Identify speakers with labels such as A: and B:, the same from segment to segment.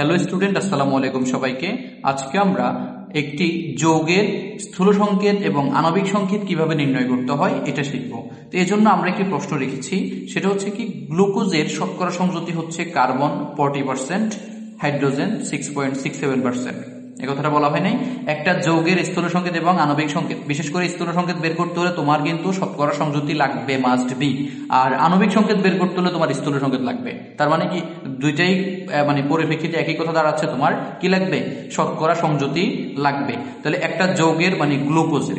A: Hello student, আসসালামু আলাইকুম সবাইকে। আজকে আমরা একটি যৌগের স্থূল সংকেত এবং আণবিক সংকেত কিভাবে নির্ণয় করতে হয় এটা শিখব। তো এই জন্য আমরা একটি প্রশ্ন রেখেছি, সেটা হচ্ছে কি গ্লুকোজের শতকরা সংযুতি হচ্ছে কার্বন 40%, হাইড্রোজেন 6.67%। এ কথাটা বলা হয় নাই। একটা যৌগের স্থূল সংকেত এবং আণবিক সংকেত, বিশেষ করে স্থূল সংকেত বের করতে হলে তোমার কিন্তু শতকরা সংযুতি লাগবে, মাস্ট বি। আর আণবিক সংকেত বের করতে হলে তোমার স্থূল সংকেত লাগবে। তার মানে কি দুইটাই পরিপ্রেক্ষিতে একই কথা দাঁড়াচ্ছে, তোমার কি লাগবে? শতকরা সংযুতি লাগবে। তাহলে একটা যৌগের গ্লুকোজের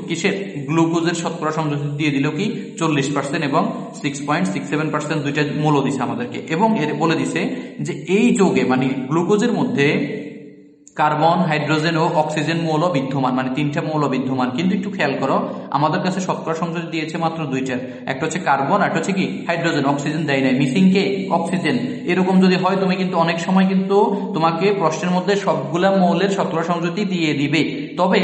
A: গ্লুকোজের শতকরা সংযুতি দিয়ে দিল কি 40% এবং 6.67% দুইটা মৌল দিছে আমাদেরকে, এবং এর বলে দিছে যে এই যৌগে গ্লুকোজের মধ্যে কার্বন, হাইড্রোজেন ও অক্সিজেন মৌল বিদ্যমান, তিনটা মৌল বিদ্যমান। কিন্তু একটু খেয়াল করো, আমাদের কাছে শতকরা সংযুতি দিয়েছে মাত্র দুইটার, একটা হচ্ছে কার্বন আর একটা হচ্ছে কি হাইড্রোজেন। অক্সিজেন দেয় নাই, মিসিং কে? অক্সিজেন। এরকম যদি হয় তুমি কিন্তু অনেক সময় কিন্তু তোমাকে প্রশ্নের মধ্যে সবগুলা মৌলের শতকরা সংযুতি দিয়ে দিবে, তবে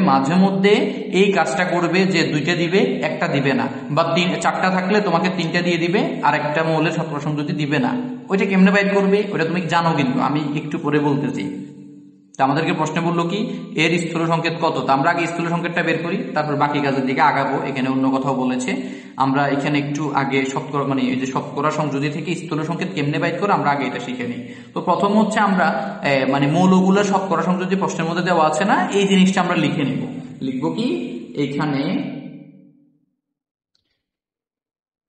A: মাঝে মধ্যে এই কাজটা করবে যে দুইটা দিবে, একটা দিবে না, বা চারটা থাকলে তোমাকে তিনটা দিয়ে দিবে আর একটা মৌলের শতকরা সংযুতি দিবে না। ওইটা কেমনে বাইর করবে ওটা তুমি জানো, কিন্তু আমি একটু পরে বলতেছি। আমাদেরকে প্রশ্নে বললো কি এর স্থূল সংকেত কত। তা আমরা আগে স্থূল সংকেতটা বের করি, তারপর বাকি কাজের দিকে আগাবো। এখানে অন্য কথাও বলেছে, আমরা এখানে একটু আগে শতকরা এই যে শতকরা সংযুতি থেকে স্থূল সংকেত কেমনে বাইর করে আমরা আগে এটা শিখে নিই। তো প্রথম হচ্ছে আমরা মৌলগুলোর শতকরা সংযুতি প্রশ্নের মধ্যে দেওয়া আছে না, এই জিনিসটা আমরা লিখে নিব। লিখবো কি এখানে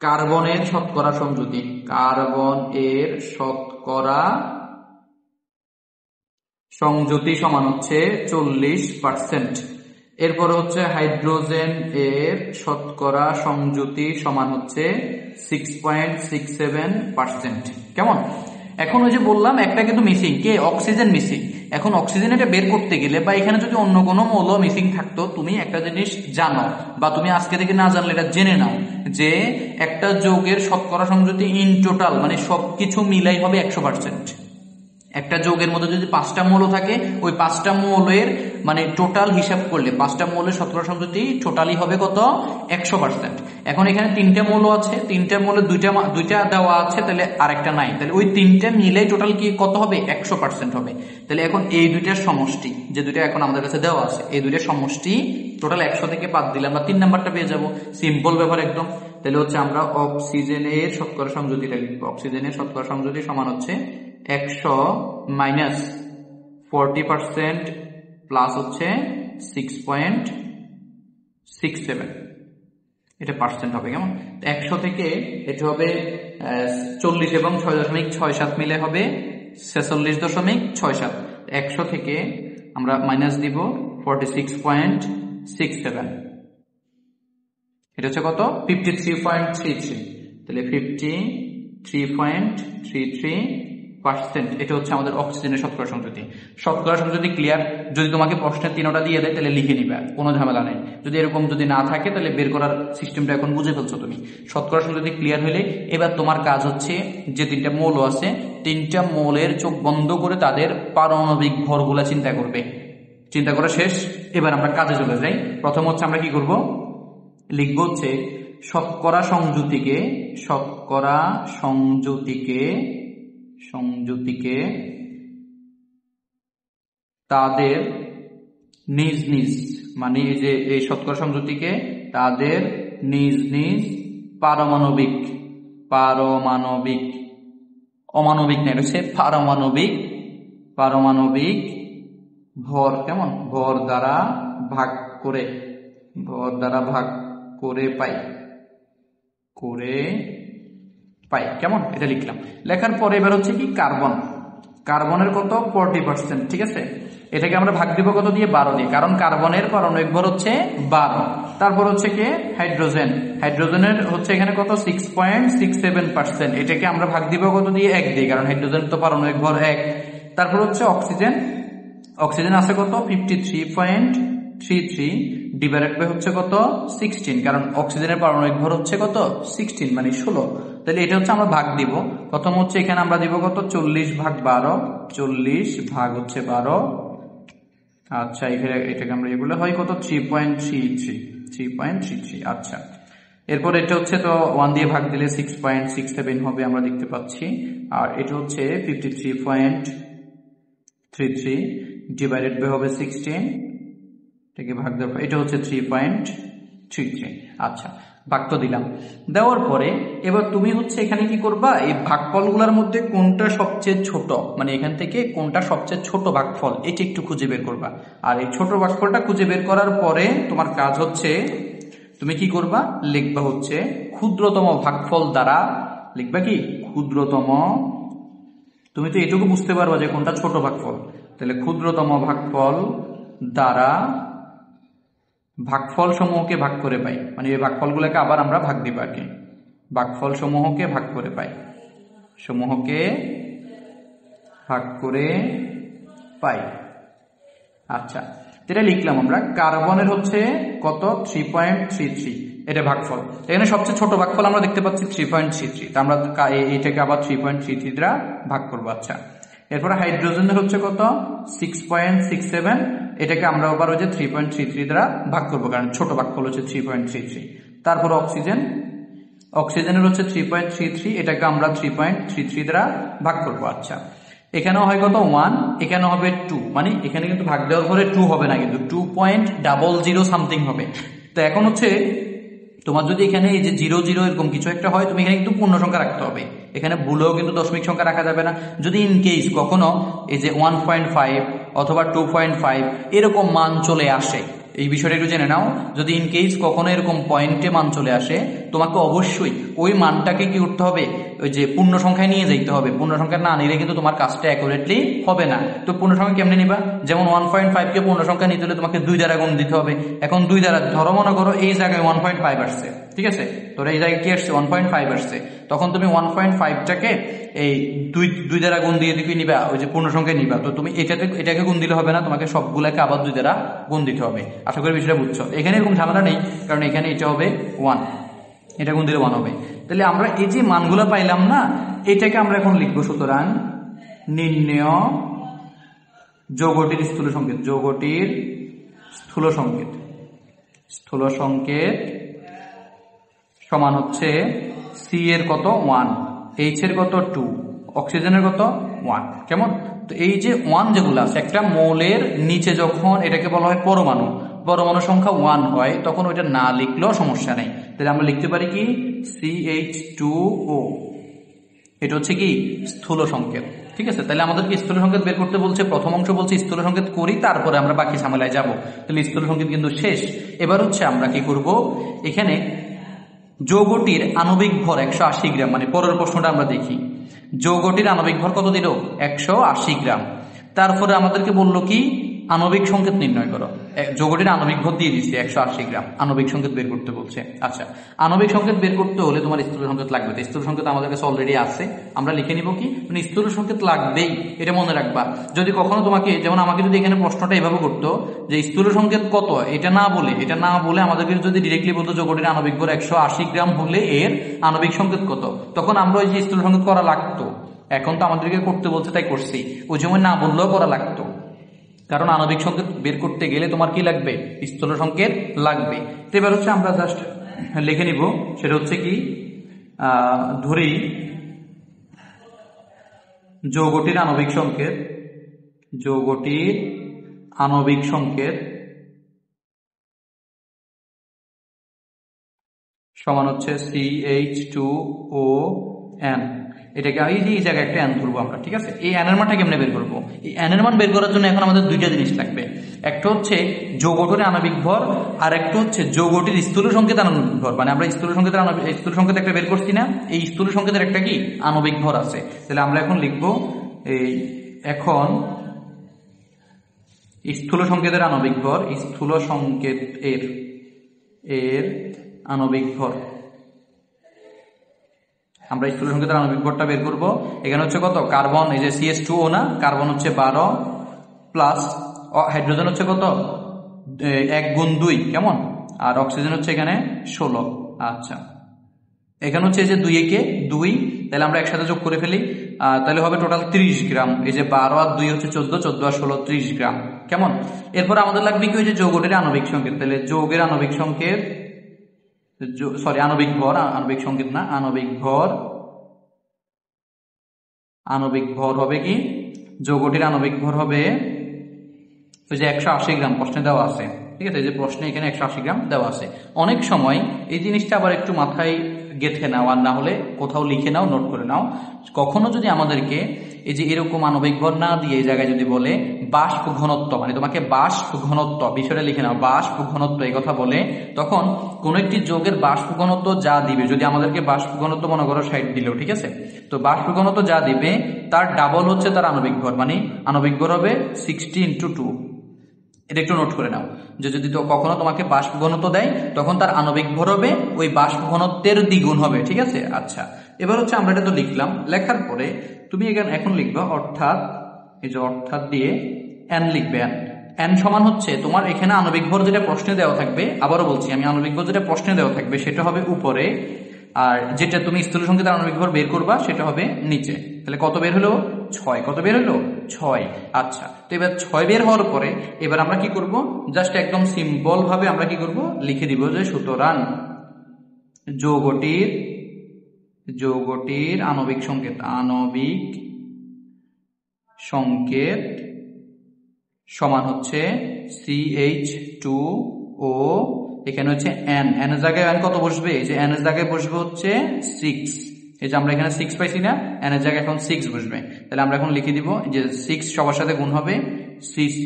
A: কার্বনের শতকরা সংযুতি, কার্বন এর শতকরা সংযুতি সমান হচ্ছে 40%। এরপর হচ্ছে হাইড্রোজেন এর শতকরা সংযুতি সমান হচ্ছে 6.67%। কেমন? এখন ওই যে বললাম একটা কিন্তু মিসিং, কে? Oxygen missing. এখন অক্সিজেন এটা বের করতে গেলে বা এখানে যদি অন্য কোনো মৌল মিসিং থাকতো, তুমি একটা জিনিস জানো বা তুমি আজকে থেকে না জানলে এটা জেনে নাও যে একটা যৌগের শতকরা সংযুতি ইন টোটাল সবকিছু মিলাই হবে 100%। একটা যৌগের মধ্যে যদি 5টা মৌল থাকে, ওই 5টা মৌলের টোটাল হিসাব করলে 5টা মৌলের শতকরা সংযুতি টোটালি হবে কত? 100%। এখন এখানে 3টা মৌল আছে, 3টা মৌলের দুইটা দেওয়া আছে, তাহলে আরেকটা নাই, তাহলে ওই 3টা মিলে টোটাল কি কত হবে? 100% হবে। তাহলে এখন এই দুইটার সমষ্টি, যে দুইটা এখন আমাদের কাছে দেওয়া আছে, এই দুইটার সমষ্টি টোটাল 100 থেকে বাদ দিলে আমরা 3 নাম্বারটা পেয়ে যাব। সিম্পল ব্যাপার একদম। তাহলে হচ্ছে আমরা অক্সিজেনের শতকরা সংযুতিটা লিখবো। অক্সিজেনের শতকরা সংযুতি সমান হচ্ছে 100 মাইনাস 40% প্লাস হচ্ছে 6.67, এটা পার্সেন্ট হবে। কেমন? 100 থেকে এটা হবে 40 এবং 6.67 মিলে হবে 46.67। 100 থেকে আমরা মাইনাস দিব 46.67, এটা হচ্ছে কত? 53.33। তাহলে 53.33%, এটা হচ্ছে আমাদের অক্সিজেনের শতকরা সংযুতি। শতকরা সংযুতি ক্লিয়ার? যদি তোমাকে প্রশ্নের 3টা দিয়ে দেয় তাহলে লিখে নিবে, কোনো ঝামেলা নেই। যদি এরকম যদি না থাকে তাহলে বের করার সিস্টেমটা এখন বুঝে ফেলছো তুমি। শতকরা সংযুতি ক্লিয়ার হলে এবার তোমার কাজ হচ্ছে যে 3টা মৌল আছে, 3টা মৌলের চোখ বন্ধ করে তাদের পারমাণবিক ভরগুলা চিন্তা করবে। চিন্তা করা শেষ, এবার আমরা কাজে চলে যাই। প্রথম হচ্ছে আমরা কি করব, লিখবো হচ্ছে শতকরা সংযুতিকে তাদের নিজ নিজ এই শতকরা সংযুতিকে তাদের নিজ নিজ পারমাণবিক অমাণবিক না, এটা হচ্ছে পারমাণবিক ভর, কেমন? ভর দ্বারা ভাগ করে পাই। কেমন? এটা লিখলাম। লেখার পরে এবার হচ্ছে কি কার্বনের কত? 40%। ঠিক আছে, এটাকে আমরা ভাগ দিব কত দিয়ে? 12 দিয়ে, কারণ কার্বনের পারমাণবিক ভর হচ্ছে 12। তারপর হচ্ছে কি হাইড্রোজেনের হচ্ছে এখানে কত? 6.67%। এটাকে আমরা ভাগ দিব কত দিয়ে? 1 দিয়ে, কারণ হাইড্রোজেনের তো পারমাণবিক ভর 1। তারপর হচ্ছে অক্সিজেন আছে কত? 53.33 ডিভাইডেড বাই হচ্ছে কত? 16, কারণ অক্সিজেনের পারমাণবিক ভর হচ্ছে কত? 16, 16। তাহলে এটা হচ্ছে আমরা ভাগ দিব। প্রথম হচ্ছে এখানে আমরা দিব কত? 40/12, 40 ভাগ হচ্ছে 12। আচ্ছা, এটাকে আমরা এগুলো হয় কত? 3.33। আচ্ছা, এরপর এটা হচ্ছে তো 1 দিয়ে ভাগ দিলে 6.67 হবে আমরা দেখতে পাচ্ছি। আর এটা হচ্ছে 53.33 ডিভাইডেড বাই হবে 16, এটাকে ভাগ দেওয়ার পর এটা হচ্ছে 3.33। আচ্ছা, ভাগ তো দিলাম। দেওয়ার পরে এবার তুমি হচ্ছে এখানে কি করবা, এই ভাগফলগুলোর মধ্যে কোনটা সবচেয়ে ছোট, মানে এখান থেকে কোনটা সবচেয়ে ছোট ভাগফল এটা একটু খুঁজে বের করবা। আর এই ছোট ভাগফলটা খুঁজে বের করার পরে তোমার কাজ হচ্ছে তুমি কি করবা, লিখবা হচ্ছে ক্ষুদ্রতম ভাগফল দ্বারা, লিখবা কি ক্ষুদ্রতম, তুমি তো এটুকু বুঝতে পারবা যে কোনটা ছোট ভাগফল, তাহলে ক্ষুদ্রতম ভাগফল দ্বারা ভাগফল সমূহকে ভাগ করে পাই, মানে এই ভাগফলগুলোকে আবার আমরা ভাগ দিব আর কি, ভাগফল সমূহকে ভাগ করে পাই, সমূহকে ভাগ করে পাই। আচ্ছা, যেটা লিখলাম আমরা, কার্বনের হচ্ছে কত 3.33, এটা ভাগফল। এখানে সবচেয়ে ছোট ভাগফল আমরা দেখতে পাচ্ছি 3.33, তা আমরা এটাকে আবার 3.33 দ্বারা ভাগ করবো। আচ্ছা, এরপরে হাইড্রোজেনের হচ্ছে কত 6.67, এটাকে আমরা আবার ওই যে 3.33 দ্বারা ভাগ করবো, কারণ ছোট ভাগফল হচ্ছে 3.33। তারপর অক্সিজেনের হচ্ছে 3.33, এটাকে আমরা 3.33 দ্বারা ভাগ করবো। আচ্ছা, এখানেও হয় কত 1, এখানে হবে 2, মানে এখানে কিন্তু ভাগ দেওয়ার পরে 2 হবে না, কিন্তু 2.00 সামথিং হবে। তো এখন হচ্ছে তোমার যদি এখানে এই যে 00 এরকম কিছু একটা হয়, তুমি এখানে কিন্তু পূর্ণ সংখ্যা রাখতে হবে, এখানে ভুলেও কিন্তু দশমিক সংখ্যা রাখা যাবে না। যদি ইন কেস কখনো এই যে 1.5 অথবা 2.5 এরকম মান চলে আসে, এই বিষয়টা একটু জেনে নাও, যদি ইন কেস কখনো এরকম পয়েন্টে মান চলে আসে, তোমাকে অবশ্যই ওই মানটাকে কি করতে হবে, ওই যে পূর্ণ সংখ্যায় নিয়ে যাইতে হবে। পূর্ণ সংখ্যা না নিলে কিন্তু তোমার কাজটা অ্যাকুরেটলি হবে না। তো পূর্ণ সংখ্যা কেমনে নিবা, যেমন 1.5 কে পূর্ণ সংখ্যা নিতে হলে তোমাকে 2 দ্বারা গুণ দিতে হবে। এখন 2 দ্বারা ধরো, মনে করো এই জায়গায় 1.5 আসছে, ঠিক আছে, তোর এই জায়গায় কি আসছে 1.5 আসছে, তখন তুমি 1.5টাকে এই 2 দ্বারা গুণ দিয়ে দিকে নিবা, ওই যে পূর্ণ সংখ্যা নিবা। তো তুমি এটাকে গুণ দিলে হবে না, তোমাকে সবগুলাকে আবার 2 দ্বারা গুণ দিতে হবে। আশা করি বিষয়টা বুঝছো। এখানে এরকম ঝামেলা নেই, কারণ এখানে এটা হবে 1, এটা গুণ দিলে 1 হবে। তাহলে আমরা এই যে মানগুলো পাইলাম না, এটাকে আমরা এখন লিখবো। সুতরাং নির্ণেয় যৌগটির স্থূল সংকেত, যৌগটির স্থূল সংকেত, স্থূল সংকেত সমান হচ্ছে সি এর কত 1, এইচ এর কত 2, অক্সিজেনের কত 1। কেমন? তো এই যে 1 যেগুলো আছে, একটা মৌলের নিচে যখন এটাকে বলা হয় পরমাণু, পরমাণু সংখ্যা 1 হয়, তখন ওইটা না লিখলেও সমস্যা নেই। তাহলে আমরা লিখতে পারি কি CH2O, এটা হচ্ছে কি স্থূল সংকেত। ঠিক আছে, তাহলে আমাদেরকে স্থূল সংকেত বের করতে বলছে। প্রথম অংশ বলছে স্থূল সংকেত করি, তারপরে আমরা বাকি ঝামেলায় যাব। তাহলে স্থূল সংকেত কিন্তু শেষ। এবার হচ্ছে আমরা কি করব, এখানে যৌগটির আণবিক ভর 180 গ্রাম, মানে পরের প্রশ্নটা আমরা দেখি। যৌগটির আণবিক ভর কত দিল 180 গ্রাম। তারপরে আমাদেরকে বললো কি আণবিক সংকেত নির্ণয় করো। যৌগটির আণবিক ভর দিয়ে দিচ্ছে 180 গ্রাম, আণবিক সংকেত বের করতে বলছে। আচ্ছা, আণবিক সংকেত বের করতে হলে তোমার স্থূল সংকেত লাগবে। তো স্থূল সংকেত আমাদের কাছে অলরেডি আছে, আমরা লিখে নিব কি, মানে স্থূল সংকেত লাগবেই, এটা মনে রাখবা। যদি কখনো তোমাকে, যেমন আমাকে যদি এখানে প্রশ্নটা এভাবে করতো যে স্থূল সংকেত কত, এটা না বলে আমাদেরকে যদি ডিরেক্টলি বলতো যৌগটির আণবিক ভর 180 গ্রাম হলে এর আণবিক সংকেত কত, তখন আমরা ওই যে স্থূল সংকেত করা লাগতো। এখন তো আমাদেরকে করতে বলছে, তাই করছি। ওই সময় না বললেও করা লাগতো, কারণ আণবিক সংকেত বের করতে গেলে তোমার কি লাগবে, স্থূল সংকেত লাগবে। তো এবার হচ্ছে আমরা জাস্ট লিখে নিব, সেটা হচ্ছে কি, ধরি যৌগটির আণবিক সংকেত, যৌগটির আণবিক সংকেত সমান হচ্ছে CH2ON। এটাকে এই জায়গায় একটা এন ধরবো আমরা, ঠিক আছে। এই এন এর মানটা কেমনে বের করবো, এই এন এর মান বের করার জন্য এখন আমাদের দুইটা জিনিস লাগবে। একটা হচ্ছে যৌগটির আণবিক ভর, আর একটা হচ্ছে যৌগটির স্থূল সংকেত আণবিক ভর। মানে আমরা স্থূল সংকেত একটা বের করছি না, এই স্থূল সংকেতের একটা কি আণবিক ভর আছে। তাহলে আমরা এখন লিখবো এই, এখন স্থূল সংকেতের আণবিক ভর, স্থূল সংকেত এর আণবিক ভর, আমরা স্থূল সংকেতের আণবিক ভরটা বের করব। এখানে হচ্ছে কত, কার্বন, এই যে CH2O না, কার্বন হচ্ছে 12 প্লাস হাইড্রোজেন হচ্ছে কত 1 গুণ 2, কেমন, আর অক্সিজেন হচ্ছে এখানে 16। আচ্ছা, এখানে হচ্ছে এই যে 2 একে 2, তাহলে আমরা একসাথে যোগ করে ফেলি, তাহলে হবে টোটাল 30 গ্রাম। এই যে 12 আর 2 হচ্ছে 14, 14 আর 16 30 গ্রাম, কেমন। এরপর আমাদের লাগবে কি, ওই যে যৌগটির আণবিক সংকেত। তাহলে যৌগের আণবিক সংকেত সরি আণবিক ভর, আণবিক সংকেত না, আণবিক ভর হবে কি, যৌগটির আণবিক ভর হবে ওই যে 180 গ্রাম প্রশ্নে দেওয়া আছে, ঠিক আছে? এই যে প্রশ্নে এখানে 180 গ্রাম দেওয়া আছে। অনেক সময় এই জিনিসটা আবার একটু মাথায় গেঁথে নাও, আর না হলে কোথাও লিখে নাও, নোট করে নাও। কখনো যদি আমাদেরকে এই যে এরকম আণবিক ভর না দিয়ে এই জায়গায় যদি বলে বাষ্প ঘনত্ব, মানে তোমাকে বাষ্প ঘনত্ব, বিষয়টা লিখে নাও, বাষ্প ঘনত্ব এই কথা বলে, তখন কোন একটি যৌগের বাষ্প ঘনত্ব যা দিবে, যদি আমাদেরকে বাষ্প ঘনত্ব মনে করো 60 দিলেও, ঠিক আছে, তো বাষ্প ঘনত্ব যা দিবে তার ডাবল হচ্ছে তার আণবিক ভর, মানে আণবিক ভর হবে 60 × 2। এটা একটু নোট করে নাও, যে যদি তো কখনো তোমাকে বাষ্প ঘনত্ব দেয় তখন তার আণবিক ভর হবে ওই বাষ্প ঘনত্বের দ্বিগুণ হবে, ঠিক আছে? আচ্ছা, এবার হচ্ছে আমরা এটা তো লিখলাম, লেখার পরে তুমি এখন লিখবা অর্থাৎ, এই যে অর্থাৎ দিয়ে n লিখবে। n সমান হচ্ছে তোমার এখানে আণবিক ভর যেটা প্রশ্নে দেওয়া থাকবে, আবারও বলছি আমি, আণবিক ভর যেটা প্রশ্নে দেওয়া থাকবে সেটা হবে উপরে, আর যেটা তুমি স্থূল সংকেতের আণবিক ভর বের করবা সেটা হবে নিচে। তাহলে কত বের হলো? 6। কত বের হলো? 6। আচ্ছা, তো এবার 6 বের হওয়ার পরে এবার আমরা কি করব, জাস্ট একদম সিম্পল ভাবে আমরা কি করব, লিখে দিব যে সুতরাং যৌগটির আণবিক সংকেত সমান হচ্ছে CH2O, এখানে হচ্ছে n, n এর জায়গায় n কত বসবে, এই যে n এর জায়গায় বসবে হচ্ছে 6, এই যে আমরা এখানে 6 পাইছি না, n এর জায়গায় এখন 6 বসবে। তাহলে আমরা এখন লিখে দিব যে 6 সবার সাথে গুণ হবে C6,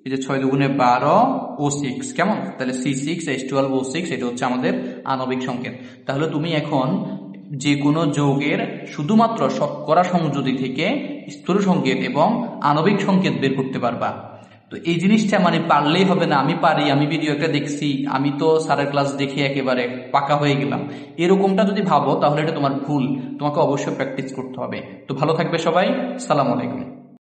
A: এই যে 6 দুগুণে 12 O6, কেমন? তাহলে C6H12O6 এটা হচ্ছে আমাদের আণবিক সংকেত। তাহলে তুমি এখন যে কোনো যৌগের শুধুমাত্র শতকরা সংযোজী থেকে স্থূল সংকেত এবং আণবিক সংকেত বের করতে পারবা। তো এই জিনিসটা মানে পারলেই হবে না, আমি পারি, আমি ভিডিও একটা দেখছি, আমি তো স্যারের ক্লাস দেখে একেবারে পাকা হয়ে গেলাম, এরকমটা যদি ভাবো তাহলে এটা তোমার ভুল, তোমাকে অবশ্যই প্র্যাকটিস করতে হবে। তো ভালো থাকবে সবাই, সালাম আলাইকুম।